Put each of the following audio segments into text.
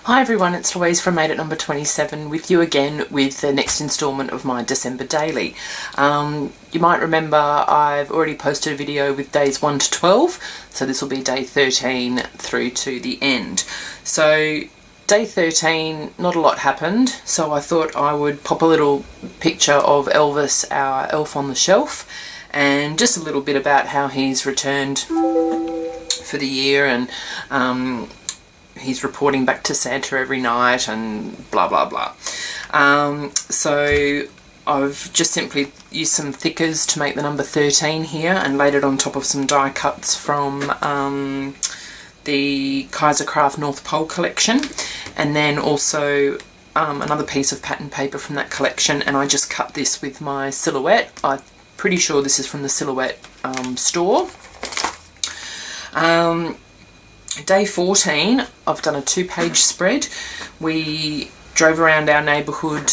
Hi everyone, it's Louise from Made It Number 27 with you again with the next instalment of my December daily. You might remember I've already posted a video with days 1 to 12, so this will be day 13 through to the end. So day 13, not a lot happened, so I thought I would pop a little picture of Elvis, our elf on the shelf, and just a little bit about how he's returned for the year, and he's reporting back to Santa every night and blah blah blah. So I've just simply used some thickers to make the number 13 here and laid it on top of some die cuts from the Kaisercraft North Pole collection, and then also another piece of pattern paper from that collection, and I just cut this with my Silhouette. I'm pretty sure this is from the Silhouette store. Day 14, I've done a 2-page spread. We drove around our neighbourhood,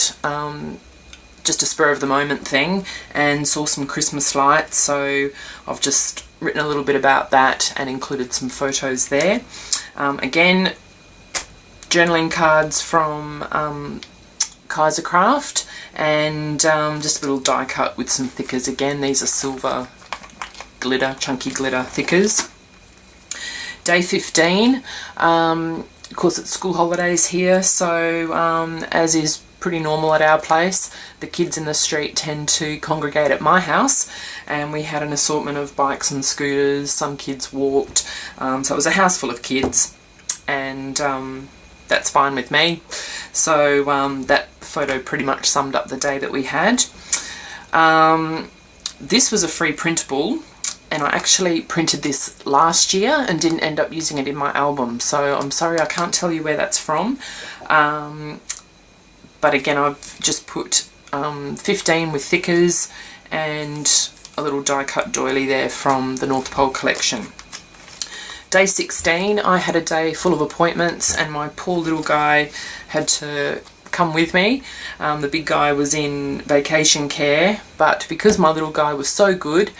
just a spur of the moment thing, and saw some Christmas lights, so I've just written a little bit about that and included some photos there. Again, journaling cards from Kaisercraft, and just a little die cut with some thickers. Again, these are silver glitter, chunky glitter thickers. Day 15, of course it's school holidays here, so as is pretty normal at our place, the kids in the street tend to congregate at my house, and we had an assortment of bikes and scooters. Some kids walked, so it was a house full of kids, and that's fine with me. So that photo pretty much summed up the day that we had. This was a free printable, and I actually printed this last year and didn't end up using it in my album, so I'm sorry I can't tell you where that's from. But again, I've just put 15 with thickers and a little die cut doily there from the North Pole collection. Day 16, I had a day full of appointments, and my poor little guy had to come with me. The big guy was in vacation care, but because my little guy was so good,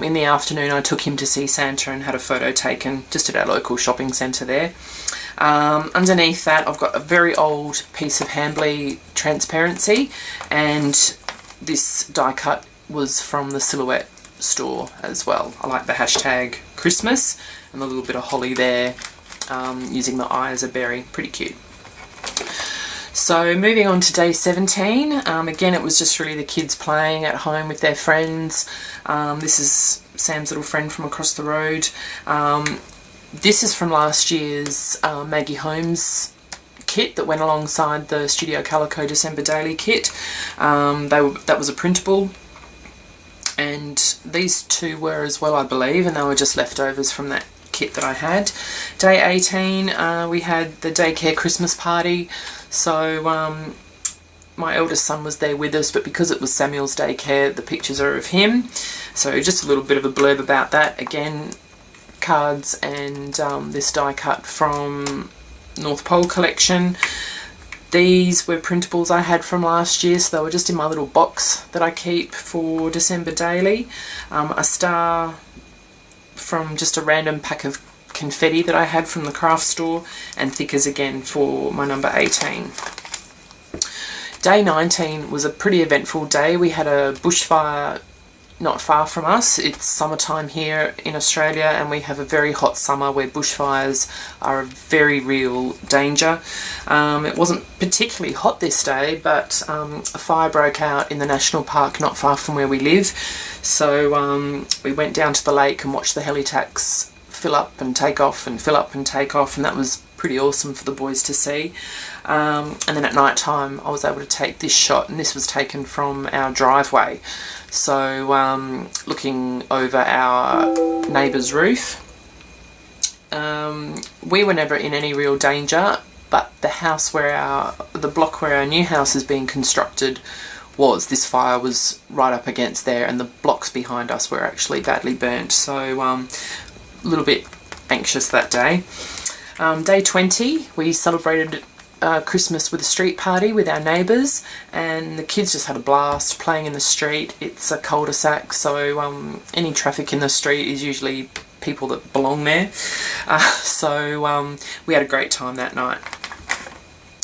in the afternoon I took him to see Santa and had a photo taken just at our local shopping centre there. Underneath that I've got a very old piece of Hambly transparency, and this die cut was from the Silhouette store as well. I like the hashtag Christmas and a little bit of holly there, using the eye as a berry. Pretty cute. So moving on to day 17, again it was just really the kids playing at home with their friends. This is Sam's little friend from across the road. This is from last year's Maggie Holmes kit that went alongside the Studio Calico December Daily kit. That was a printable, and these two were as well, I believe, and they were just leftovers from that kit that I had. Day 18, we had the daycare Christmas party, so my eldest son was there with us, but because it was Samuel's daycare, the pictures are of him. So just a little bit of a blurb about that. Again, cards and this die cut from North Pole collection. These were printables I had from last year, so they were just in my little box that I keep for December Daily. A star from just a random pack of confetti that I had from the craft store, and thickers again for my number 18. Day 19 was a pretty eventful day. We had a bushfire not far from us. It's summertime here in Australia, and we have a very hot summer where bushfires are a very real danger. It wasn't particularly hot this day, but a fire broke out in the national park not far from where we live. So we went down to the lake and watched the helitax fill up and take off and fill up and take off, and that was pretty awesome for the boys to see. And then at night time I was able to take this shot, and this was taken from our driveway, so looking over our neighbour's roof. We were never in any real danger, but the house where the block where our new house is being constructed this fire was right up against there, and the blocks behind us were actually badly burnt, so a little bit anxious that day. Day 20, we celebrated Christmas with a street party with our neighbours, and the kids just had a blast playing in the street. It's a cul-de-sac, so any traffic in the street is usually people that belong there. So we had a great time that night.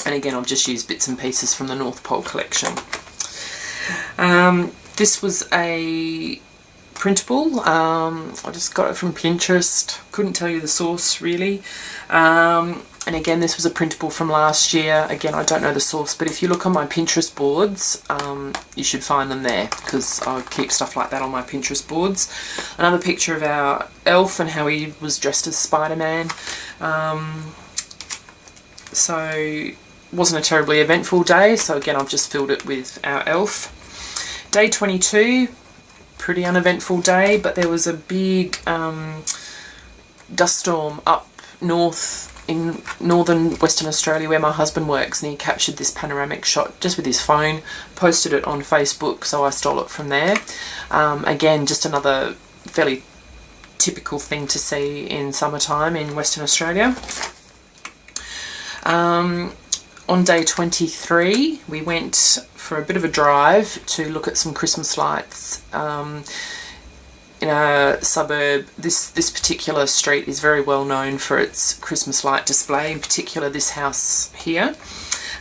And again, I've just used bits and pieces from the North Pole collection. This was a printable. I just got it from Pinterest. Couldn't tell you the source really. And again, this was a printable from last year. Again, I don't know the source, but if you look on my Pinterest boards, you should find them there, because I keep stuff like that on my Pinterest boards. Another picture of our elf and how he was dressed as Spider-Man. So it wasn't a terribly eventful day, so again, I've just filled it with our elf. Day 22, pretty uneventful day, but there was a big dust storm up north in northern Western Australia where my husband works, and he captured this panoramic shot just with his phone, posted it on Facebook, so I stole it from there. Again, just another fairly typical thing to see in summertime in Western Australia. On day 23, we went for a bit of a drive to look at some Christmas lights in a suburb. This particular street is very well known for its Christmas light display, in particular this house here.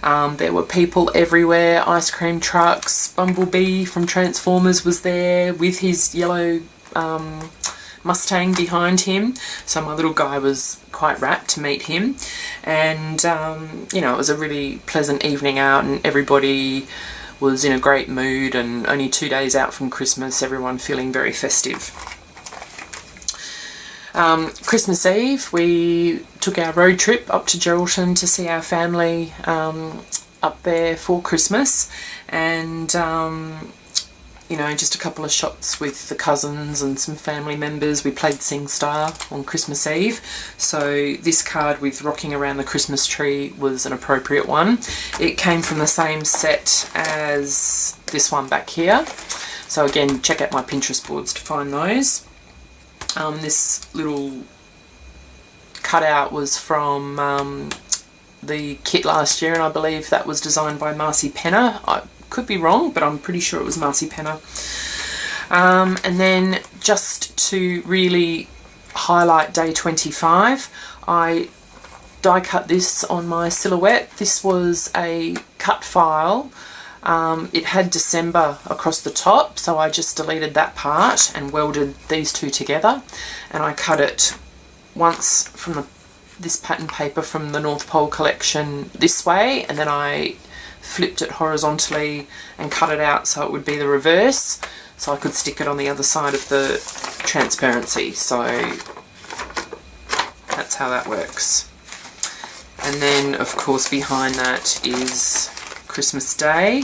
There were people everywhere, ice cream trucks, Bumblebee from Transformers was there with his yellow Mustang behind him, so my little guy was quite rapt to meet him. And you know, it was a really pleasant evening out, and everybody was in a great mood, and only 2 days out from Christmas, everyone feeling very festive. Christmas Eve, we took our road trip up to Geraldton to see our family up there for Christmas, and you know, just a couple of shots with the cousins and some family members. We played SingStar on Christmas Eve, so this card with Rocking Around the Christmas Tree was an appropriate one. It came from the same set as this one back here, so again, check out my Pinterest boards to find those. This little cutout was from the kit last year, and I believe that was designed by Marcy Penner. I could be wrong, but I'm pretty sure it was Marcy Penner. And then just to really highlight day 25, I die cut this on my silhouette. This was a cut file. It had December across the top, so I just deleted that part and welded these two together, and I cut it once from this pattern paper from the North Pole collection this way, and then I flipped it horizontally and cut it out so it would be the reverse, so I could stick it on the other side of the transparency. So that's how that works. And then of course behind that is Christmas Day.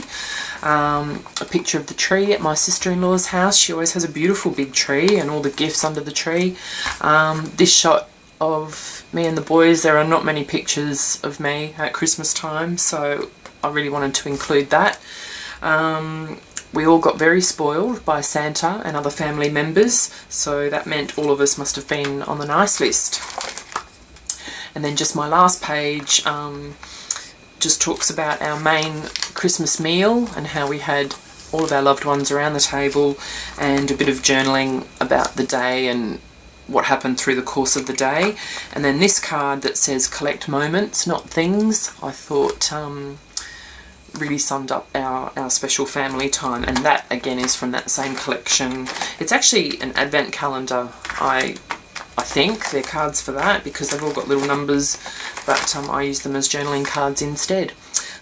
A picture of the tree at my sister-in-law's house. She always has a beautiful big tree and all the gifts under the tree. This shot of me and the boys, there are not many pictures of me at Christmas time, so I really wanted to include that. We all got very spoiled by Santa and other family members, so that meant all of us must have been on the nice list. And then just my last page just talks about our main Christmas meal and how we had all of our loved ones around the table, and a bit of journaling about the day and what happened through the course of the day. And then this card that says collect moments, not things, I thought really summed up our special family time, and that again is from that same collection. It's actually an advent calendar, I think. They're cards for that because they've all got little numbers, but I use them as journaling cards instead.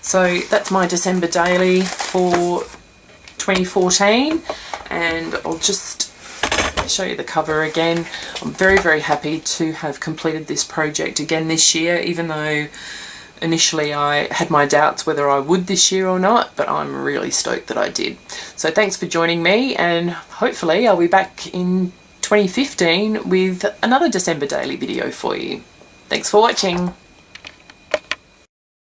So that's my December daily for 2014, and I'll just show you the cover again. I'm very, very happy to have completed this project again this year, even though initially I had my doubts whether I would this year or not, but I'm really stoked that I did. So thanks for joining me, and hopefully I'll be back in 2015 with another December daily video for you. Thanks for watching.